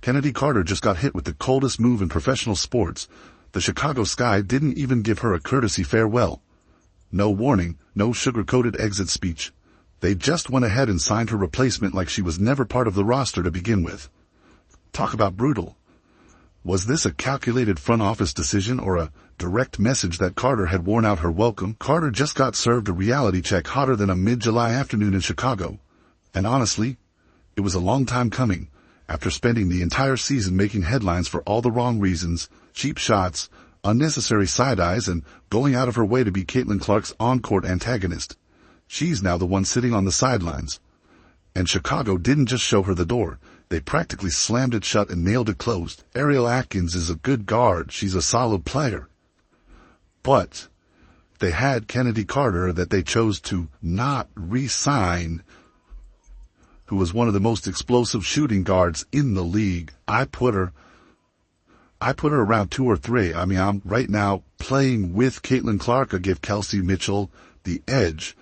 Chennedy Carter just got hit with the coldest move in professional sports. The Chicago Sky didn't even give her a courtesy farewell. No warning, no sugar-coated exit speech. They just went ahead and signed her replacement like she was never part of the roster to begin with. Talk about brutal. Was this a calculated front office decision or a direct message that Carter had worn out her welcome? Carter just got served a reality check hotter than a mid-July afternoon in Chicago. And honestly, it was a long time coming. After spending the entire season making headlines for all the wrong reasons, cheap shots, unnecessary side-eyes, and going out of her way to be Caitlin Clark's on-court antagonist, she's now the one sitting on the sidelines. And Chicago didn't just show her the door. They practically slammed it shut and nailed it closed. Ariel Atkins is a good guard. She's a solid player. But they had Chennedy Carter that they chose to not re-sign, who was one of the most explosive shooting guards in the league. I put her around 2 or 3. I mean, I'm right now playing with Caitlin Clark. I give Kelsey Mitchell the edge.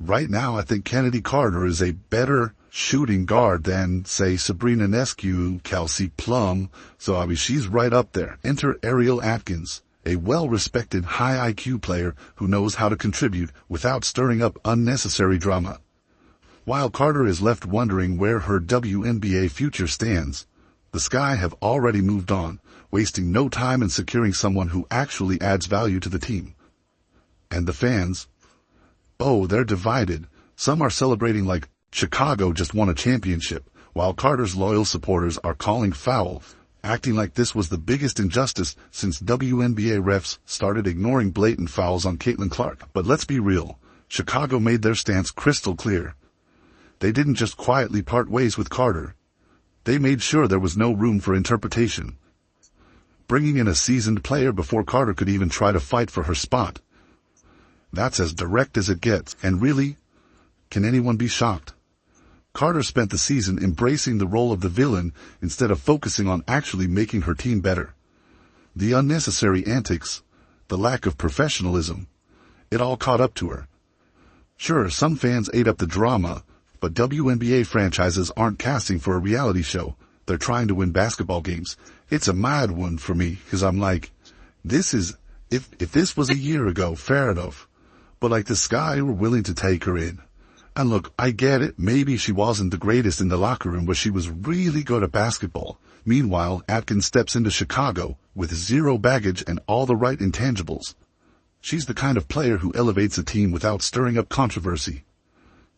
Right now, I think Chennedy Carter is a better shooting guard than, say, Sabrina Nescu, Kelsey Plum. So, I mean, she's right up there. Enter Ariel Atkins, a well-respected high IQ player who knows how to contribute without stirring up unnecessary drama. While Carter is left wondering where her WNBA future stands, the Sky have already moved on, wasting no time in securing someone who actually adds value to the team. And the fans? Oh, they're divided. Some are celebrating like Chicago just won a championship, while Carter's loyal supporters are calling foul, acting like this was the biggest injustice since WNBA refs started ignoring blatant fouls on Caitlin Clark. But let's be real, Chicago made their stance crystal clear. They didn't just quietly part ways with Carter. They made sure there was no room for interpretation, bringing in a seasoned player before Carter could even try to fight for her spot. That's as direct as it gets, and really, can anyone be shocked? Carter spent the season embracing the role of the villain instead of focusing on actually making her team better. The unnecessary antics, the lack of professionalism, it all caught up to her. Sure, some fans ate up the drama, but WNBA franchises aren't casting for a reality show. They're trying to win basketball games. It's a mad one for me, because I'm like, if this was a year ago, fair enough. But like the Sky were willing to take her in. And look, I get it. Maybe she wasn't the greatest in the locker room, but she was really good at basketball. Meanwhile, Atkins steps into Chicago with zero baggage and all the right intangibles. She's the kind of player who elevates a team without stirring up controversy.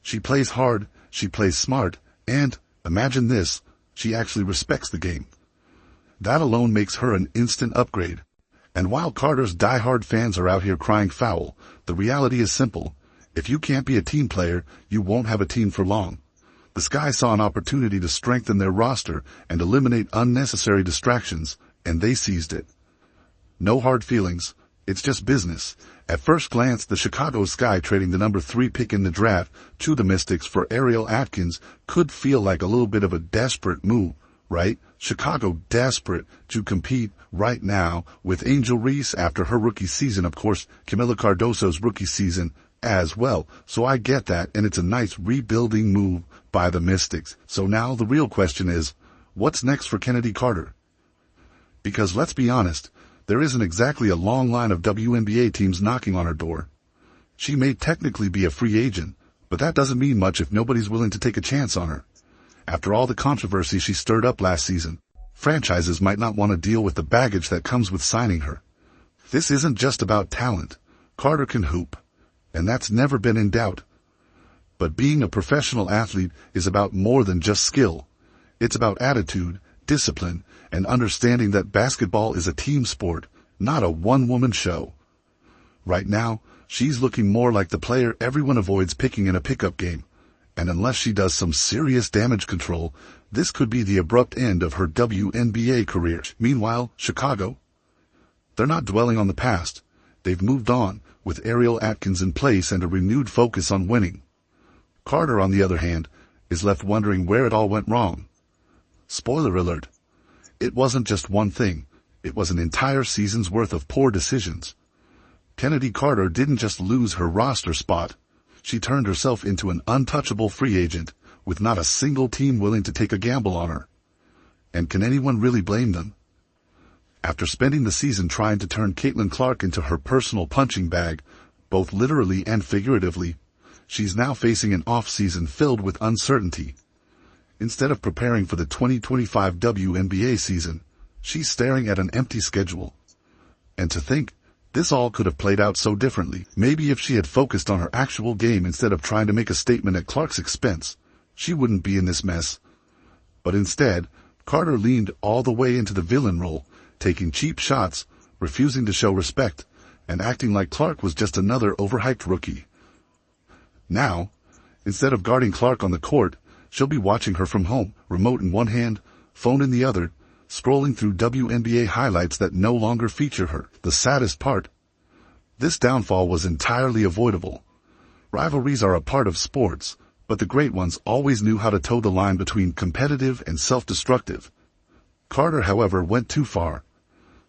She plays hard, she plays smart, and, imagine this, she actually respects the game. That alone makes her an instant upgrade. And while Carter's diehard fans are out here crying foul, the reality is simple. If you can't be a team player, you won't have a team for long. The Sky saw an opportunity to strengthen their roster and eliminate unnecessary distractions, and they seized it. No hard feelings. It's just business. At first glance, the Chicago Sky trading the number 3 pick in the draft to the Mystics for Ariel Atkins could feel like a little bit of a desperate move, right? Chicago desperate to compete right now with Angel Reese after her rookie season, of course, Camila Cardoso's rookie season as well. So I get that, and it's a nice rebuilding move by the Mystics. So now the real question is, what's next for Chennedy Carter? Because let's be honest, there isn't exactly a long line of WNBA teams knocking on her door. She may technically be a free agent, but that doesn't mean much if nobody's willing to take a chance on her. After all the controversy she stirred up last season, franchises might not want to deal with the baggage that comes with signing her. This isn't just about talent. Carter can hoop, and that's never been in doubt. But being a professional athlete is about more than just skill. It's about attitude, discipline, and understanding that basketball is a team sport, not a one-woman show. Right now, she's looking more like the player everyone avoids picking in a pickup game. And unless she does some serious damage control, this could be the abrupt end of her WNBA career. Meanwhile, Chicago, they're not dwelling on the past. They've moved on, with Ariel Atkins in place and a renewed focus on winning. Carter, on the other hand, is left wondering where it all went wrong. Spoiler alert. It wasn't just one thing. It was an entire season's worth of poor decisions. Chennedy Carter didn't just lose her roster spot. She turned herself into an untouchable free agent, with not a single team willing to take a gamble on her. And can anyone really blame them? After spending the season trying to turn Caitlin Clark into her personal punching bag, both literally and figuratively, she's now facing an off-season filled with uncertainty. Instead of preparing for the 2025 WNBA season, she's staring at an empty schedule. And to think, this all could have played out so differently. Maybe if she had focused on her actual game instead of trying to make a statement at Clark's expense, she wouldn't be in this mess. But instead, Carter leaned all the way into the villain role, taking cheap shots, refusing to show respect, and acting like Clark was just another overhyped rookie. Now, instead of guarding Clark on the court, she'll be watching her from home, remote in one hand, phone in the other, scrolling through WNBA highlights that no longer feature her. The saddest part? This downfall was entirely avoidable. Rivalries are a part of sports, but the great ones always knew how to toe the line between competitive and self-destructive. Carter, however, went too far.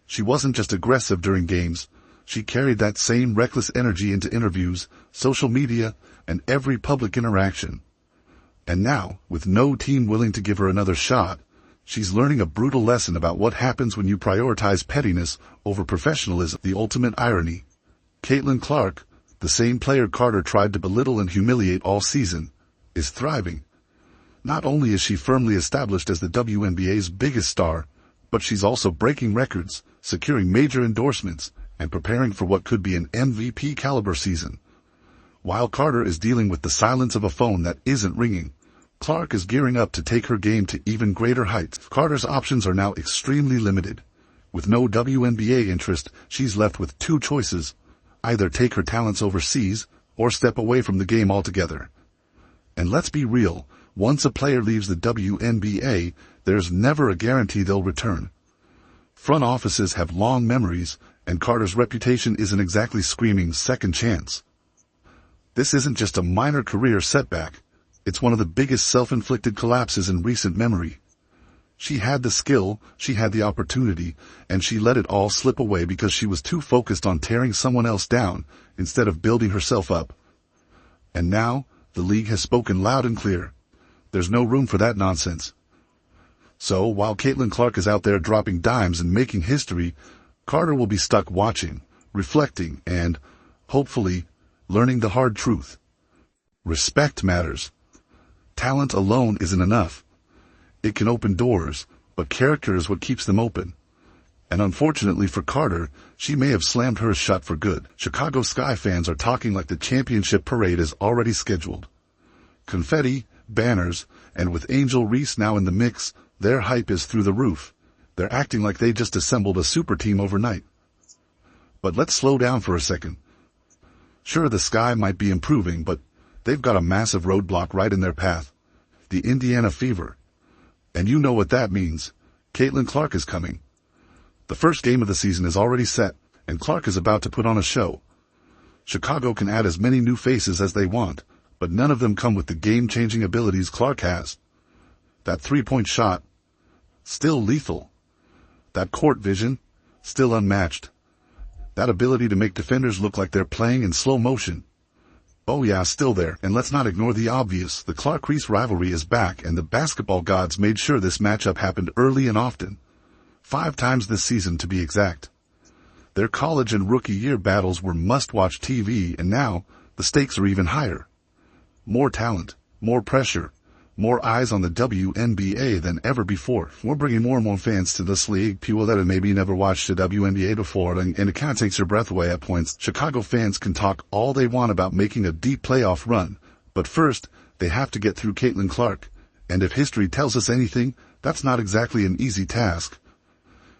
She wasn't just aggressive during games, she carried that same reckless energy into interviews, social media, and every public interaction. And now, with no team willing to give her another shot, she's learning a brutal lesson about what happens when you prioritize pettiness over professionalism. The ultimate irony. Caitlin Clark, the same player Carter tried to belittle and humiliate all season, is thriving. Not only is she firmly established as the WNBA's biggest star, but she's also breaking records, securing major endorsements, and preparing for what could be an MVP caliber season. While Carter is dealing with the silence of a phone that isn't ringing, Clark is gearing up to take her game to even greater heights. Carter's options are now extremely limited. With no WNBA interest, she's left with two choices: either take her talents overseas, or step away from the game altogether. And let's be real, once a player leaves the WNBA, there's never a guarantee they'll return. Front offices have long memories, and Carter's reputation isn't exactly screaming second chance. This isn't just a minor career setback, it's one of the biggest self-inflicted collapses in recent memory. She had the skill, she had the opportunity, and she let it all slip away because she was too focused on tearing someone else down instead of building herself up. And now, the league has spoken loud and clear. There's no room for that nonsense. So, while Caitlin Clark is out there dropping dimes and making history, Carter will be stuck watching, reflecting, and, hopefully, learning the hard truth. Respect matters. Talent alone isn't enough. It can open doors, but character is what keeps them open. And unfortunately for Carter, she may have slammed hers shut for good. Chicago Sky fans are talking like the championship parade is already scheduled. Confetti, banners, and with Angel Reese now in the mix, their hype is through the roof. They're acting like they just assembled a super team overnight. But let's slow down for a second. Sure, the Sky might be improving, but they've got a massive roadblock right in their path. The Indiana Fever. And you know what that means. Caitlin Clark is coming. The first game of the season is already set, and Clark is about to put on a show. Chicago can add as many new faces as they want, but none of them come with the game-changing abilities Clark has. That three-point shot, still lethal. That court vision, still unmatched. That ability to make defenders look like they're playing in slow motion. Oh yeah, still there. And let's not ignore the obvious. The Clark-Reese rivalry is back, and the basketball gods made sure this matchup happened early and often. 5 times this season to be exact. Their college and rookie year battles were must-watch TV, and now the stakes are even higher. More talent, more pressure, more eyes on the WNBA than ever before. We're bringing more and more fans to this league, people that have maybe never watched the WNBA before, and it kind of takes your breath away at points. Chicago fans can talk all they want about making a deep playoff run, but first, they have to get through Caitlin Clark. And if history tells us anything, that's not exactly an easy task.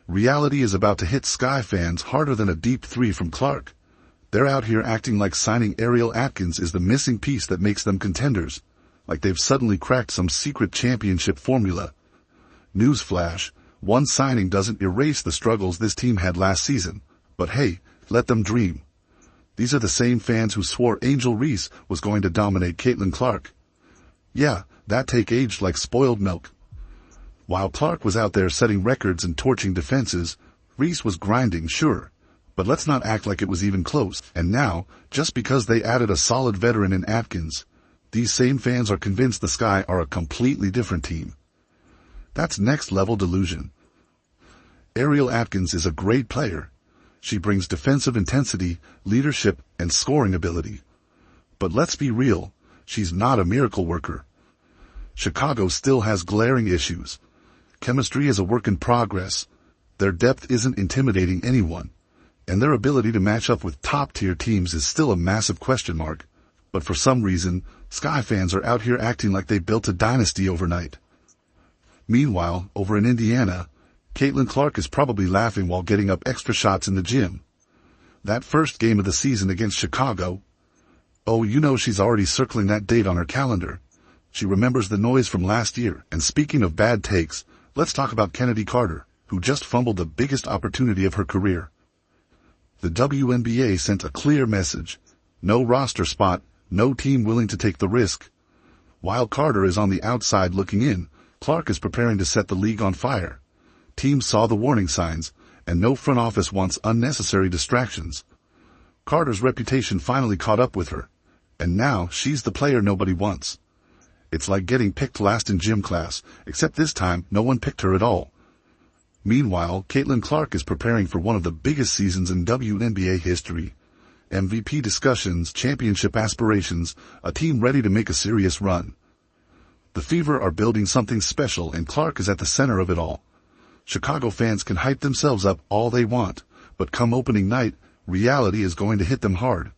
Reality is about to hit Sky fans harder than a deep three from Clark. They're out here acting like signing Ariel Atkins is the missing piece that makes them contenders, like they've suddenly cracked some secret championship formula. Newsflash, one signing doesn't erase the struggles this team had last season, but hey, let them dream. These are the same fans who swore Angel Reese was going to dominate Caitlin Clark. Yeah, that take aged like spoiled milk. While Clark was out there setting records and torching defenses, Reese was grinding, sure. But let's not act like it was even close. And now, just because they added a solid veteran in Atkins, these same fans are convinced the Sky are a completely different team. That's next-level delusion. Ariel Atkins is a great player. She brings defensive intensity, leadership, and scoring ability. But let's be real, she's not a miracle worker. Chicago still has glaring issues. Chemistry is a work in progress. Their depth isn't intimidating anyone, and their ability to match up with top-tier teams is still a massive question mark. But for some reason, Sky fans are out here acting like they built a dynasty overnight. Meanwhile, over in Indiana, Caitlin Clark is probably laughing while getting up extra shots in the gym. That first game of the season against Chicago, oh, you know she's already circling that date on her calendar. She remembers the noise from last year, and speaking of bad takes, let's talk about Chennedy Carter, who just fumbled the biggest opportunity of her career. The WNBA sent a clear message: no roster spot, no team willing to take the risk. While Carter is on the outside looking in, Clark is preparing to set the league on fire. Teams saw the warning signs, and no front office wants unnecessary distractions. Carter's reputation finally caught up with her, and now she's the player nobody wants. It's like getting picked last in gym class, except this time no one picked her at all. Meanwhile, Caitlin Clark is preparing for one of the biggest seasons in WNBA history. MVP discussions, championship aspirations, a team ready to make a serious run. The Fever are building something special, and Clark is at the center of it all. Chicago fans can hype themselves up all they want, but come opening night, reality is going to hit them hard.